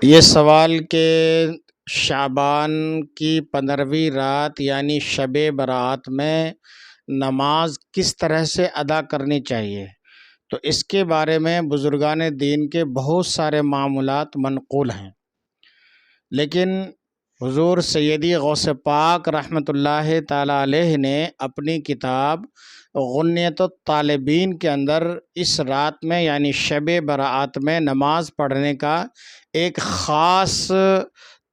یہ سوال کہ شعبان کی 15ویں رات یعنی شب برات میں نماز کس طرح سے ادا کرنی چاہیے، تو اس کے بارے میں بزرگان دین کے بہت سارے معمولات منقول ہیں، لیکن حضور سیدی غوث پاک رحمۃ اللہ تعالیٰ علیہ نے اپنی کتاب غنیت الطالبین کے اندر اس رات میں یعنی شب برات میں نماز پڑھنے کا ایک خاص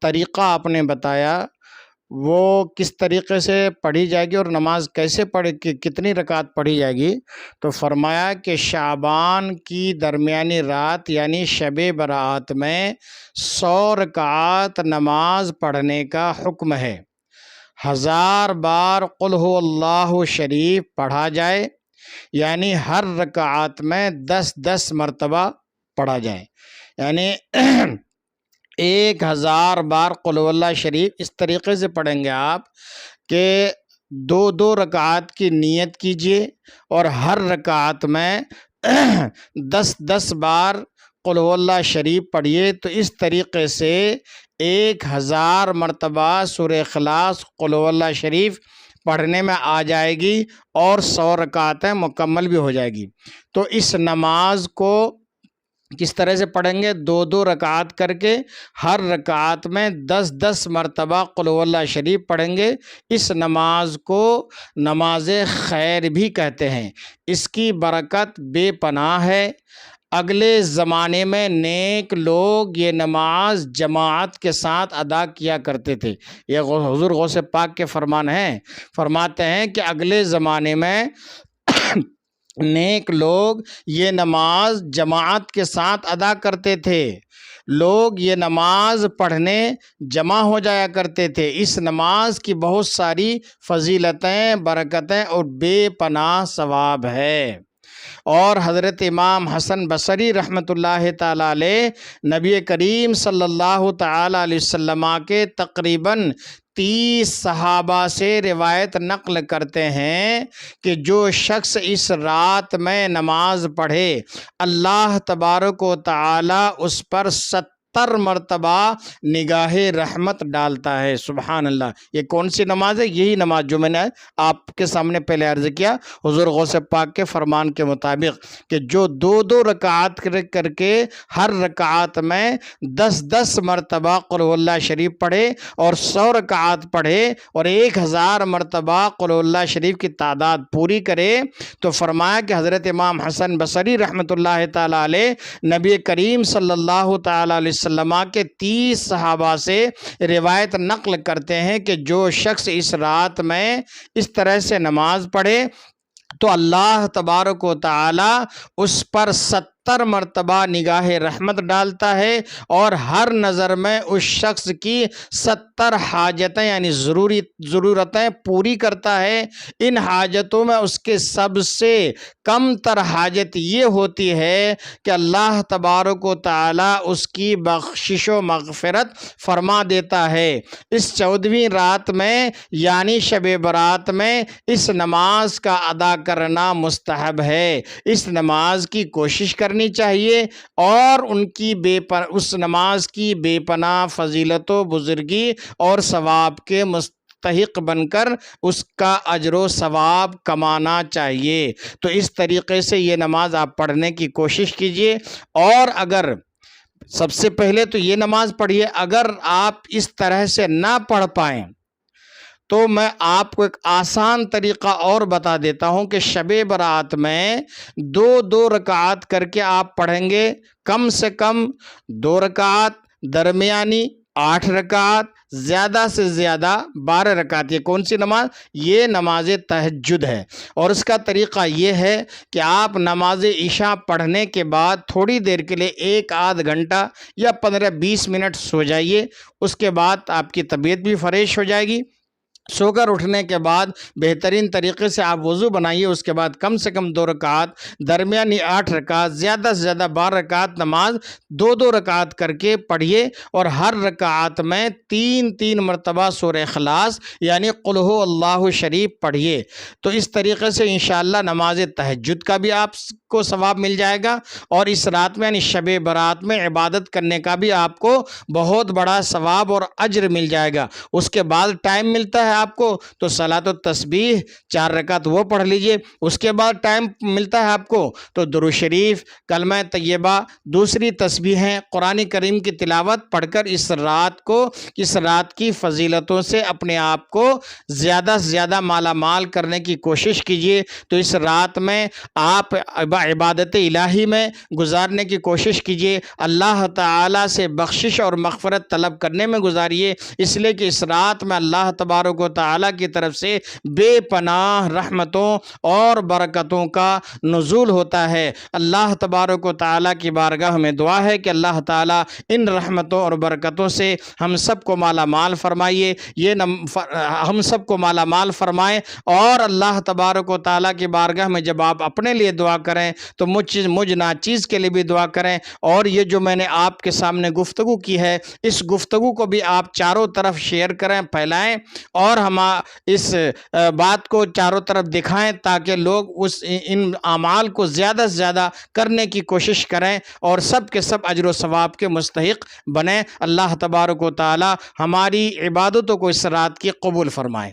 طریقہ آپ نے بتایا۔ وہ کس طریقے سے پڑھی جائے گی اور نماز کیسے پڑھے، کتنی رکعت پڑھی جائے گی، تو فرمایا کہ شعبان کی درمیانی رات یعنی شب برات میں 100 رکعت نماز پڑھنے کا حکم ہے۔ 1000 بار قل هو اللہ شریف پڑھا جائے، یعنی ہر رکعت میں 10 مرتبہ پڑھا جائے، یعنی 1000 بار قل هو اللہ شریف اس طریقے سے پڑھیں گے آپ کہ 2 رکعت کی نیت کیجئے اور ہر رکعت میں 10 بار قل هو اللہ شریف پڑھیے، تو اس طریقے سے 1000 مرتبہ سورہ اخلاص قل هو اللہ شریف پڑھنے میں آ جائے گی اور 100 رکعتیں مکمل بھی ہو جائے گی۔ تو اس نماز کو کس طرح سے پڑھیں گے؟ 2 رکعت کر کے ہر رکعت میں 10 مرتبہ قل هو اللہ شریف پڑھیں گے۔ اس نماز کو نماز خیر بھی کہتے ہیں، اس کی برکت بے پناہ ہے۔ اگلے زمانے میں نیک لوگ یہ نماز جماعت کے ساتھ ادا کیا کرتے تھے۔ یہ حضور غوث پاک کے فرمان ہیں، فرماتے ہیں کہ اگلے زمانے میں نیک لوگ یہ نماز جماعت کے ساتھ ادا کرتے تھے، لوگ یہ نماز پڑھنے جمع ہو جایا کرتے تھے۔ اس نماز کی بہت ساری فضیلتیں، برکتیں اور بے پناہ ثواب ہے۔ اور حضرت امام حسن بصری رحمۃ اللہ تعالیٰ علیہ نبی کریم صلی اللہ تعالیٰ علیہ وسلم کے تقریباً 30 صحابہ سے روایت نقل کرتے ہیں کہ جو شخص اس رات میں نماز پڑھے، اللہ تبارک و تعالی اس پر 70 مرتبہ نگاہ رحمت ڈالتا ہے۔ سبحان اللہ! یہ کون سی نماز ہے؟ یہی نماز جو میں نے آپ کے سامنے پہلے عرض کیا، حضور غوث پاک کے فرمان کے مطابق کہ جو 2 رکعت کر کے ہر رکعت میں 10 مرتبہ قل هو اللہ شریف پڑھے اور 100 رکعت پڑھے اور 1000 مرتبہ قل هو اللہ شریف کی تعداد پوری کرے، تو فرمایا کہ حضرت امام حسن بصری رحمۃ اللہ تعالیٰ علیہ نبی کریم صلی اللہ تعالیٰ علیہ وسلم کے 30 صحابہ سے روایت نقل کرتے ہیں کہ جو شخص اس رات میں اس طرح سے نماز پڑھے تو اللہ تبارک و تعالی اس پر 70 مرتبہ نگاہ رحمت ڈالتا ہے اور ہر نظر میں اس شخص کی 70 حاجتیں یعنی ضرورتیں پوری کرتا ہے۔ ان حاجتوں میں اس کے سب سے کم تر حاجت یہ ہوتی ہے کہ اللہ تبارک و تعالی اس کی بخشش و مغفرت فرما دیتا ہے۔ اس 14ویں رات میں یعنی شب برات میں اس نماز کا ادا کرنا مستحب ہے۔ اس نماز کی کوشش کرنی چاہیے اور اس نماز کی بے پناہ فضیلت و بزرگی اور ثواب کے مستحق بن کر اس کا اجر و ثواب کمانا چاہیے۔ تو اس طریقے سے یہ نماز آپ پڑھنے کی کوشش کیجئے، اور اگر سب سے پہلے تو یہ نماز پڑھیے، اگر آپ اس طرح سے نہ پڑھ پائیں تو میں آپ کو ایک آسان طریقہ اور بتا دیتا ہوں کہ شب برات میں 2 رکعت کر کے آپ پڑھیں گے، کم سے کم 2 رکعت، درمیانی 8 رکعت، زیادہ سے زیادہ 12 رکعت۔ یہ کون سی نماز؟ یہ نماز تہجد ہے، اور اس کا طریقہ یہ ہے کہ آپ نماز عشاء پڑھنے کے بعد تھوڑی دیر کے لیے 1 گھنٹہ یا 15-20 منٹ سو جائیے، اس کے بعد آپ کی طبیعت بھی فریش ہو جائے گی، سو کر اٹھنے کے بعد بہترین طریقے سے آپ وضو بنائیے، اس کے بعد کم سے کم 2 رکعت، درمیانی 8 رکعت، زیادہ سے زیادہ 12 رکعت نماز 2 رکعت کر کے پڑھیے، اور ہر رکعت میں 3 مرتبہ سورہ اخلاص یعنی قل هو اللہ شریف پڑھیے۔ تو اس طریقے سے انشاءاللہ نماز تہجد کا بھی آپ کو ثواب مل جائے گا، اور اس رات میں یعنی شب برات میں عبادت کرنے کا بھی آپ کو بہت بڑا ثواب اور اجر مل جائے گا۔ اس کے بعد ٹائم ملتا ہے آپ کو تو صلاۃ التسبیح 4 رکعت وہ پڑھ لیجئے۔ اس کے بعد ٹائم ملتا ہے آپ کو تو درود شریف، کلمہ طیبہ، دوسری تسبیحیں، قرآن کریم کی تلاوت پڑھ کر اس رات کی فضیلتوں سے اپنے آپ کو زیادہ سے زیادہ مالا مال کرنے کی کوشش کیجئے۔ تو اس رات میں آپ عبادت الہی میں گزارنے کی کوشش کیجئے، اللہ تعالیٰ سے بخشش اور مغفرت طلب کرنے میں گزاریے، اس لیے کہ اس رات میں اللہ تبارک و تعالیٰ کی طرف سے بے پناہ رحمتوں اور برکتوں کا نزول ہوتا ہے۔ اللہ تبارک و تعالیٰ کی بارگاہ میں دعا ہے کہ اللہ تعالیٰ ان رحمتوں اور برکتوں سے ہم سب کو مالا مال فرمائیے، ہم سب کو مالا مال فرمائے، اور اللہ تبارک و تعالیٰ کی بارگاہ میں جب آپ اپنے لیے دعا کریں تو مجھ ناچیز کے لیے بھی دعا کریں، اور یہ جو میں نے آپ کے سامنے گفتگو کی ہے اس گفتگو کو بھی آپ چاروں طرف شیئر کریں، پھیلائیں، اور ہم اس بات کو چاروں طرف دکھائیں تاکہ لوگ ان اعمال کو زیادہ سے زیادہ کرنے کی کوشش کریں اور سب کے سب اجر و ثواب کے مستحق بنیں۔ اللہ تبارک و تعالی ہماری عبادتوں کو اس رات کی قبول فرمائے۔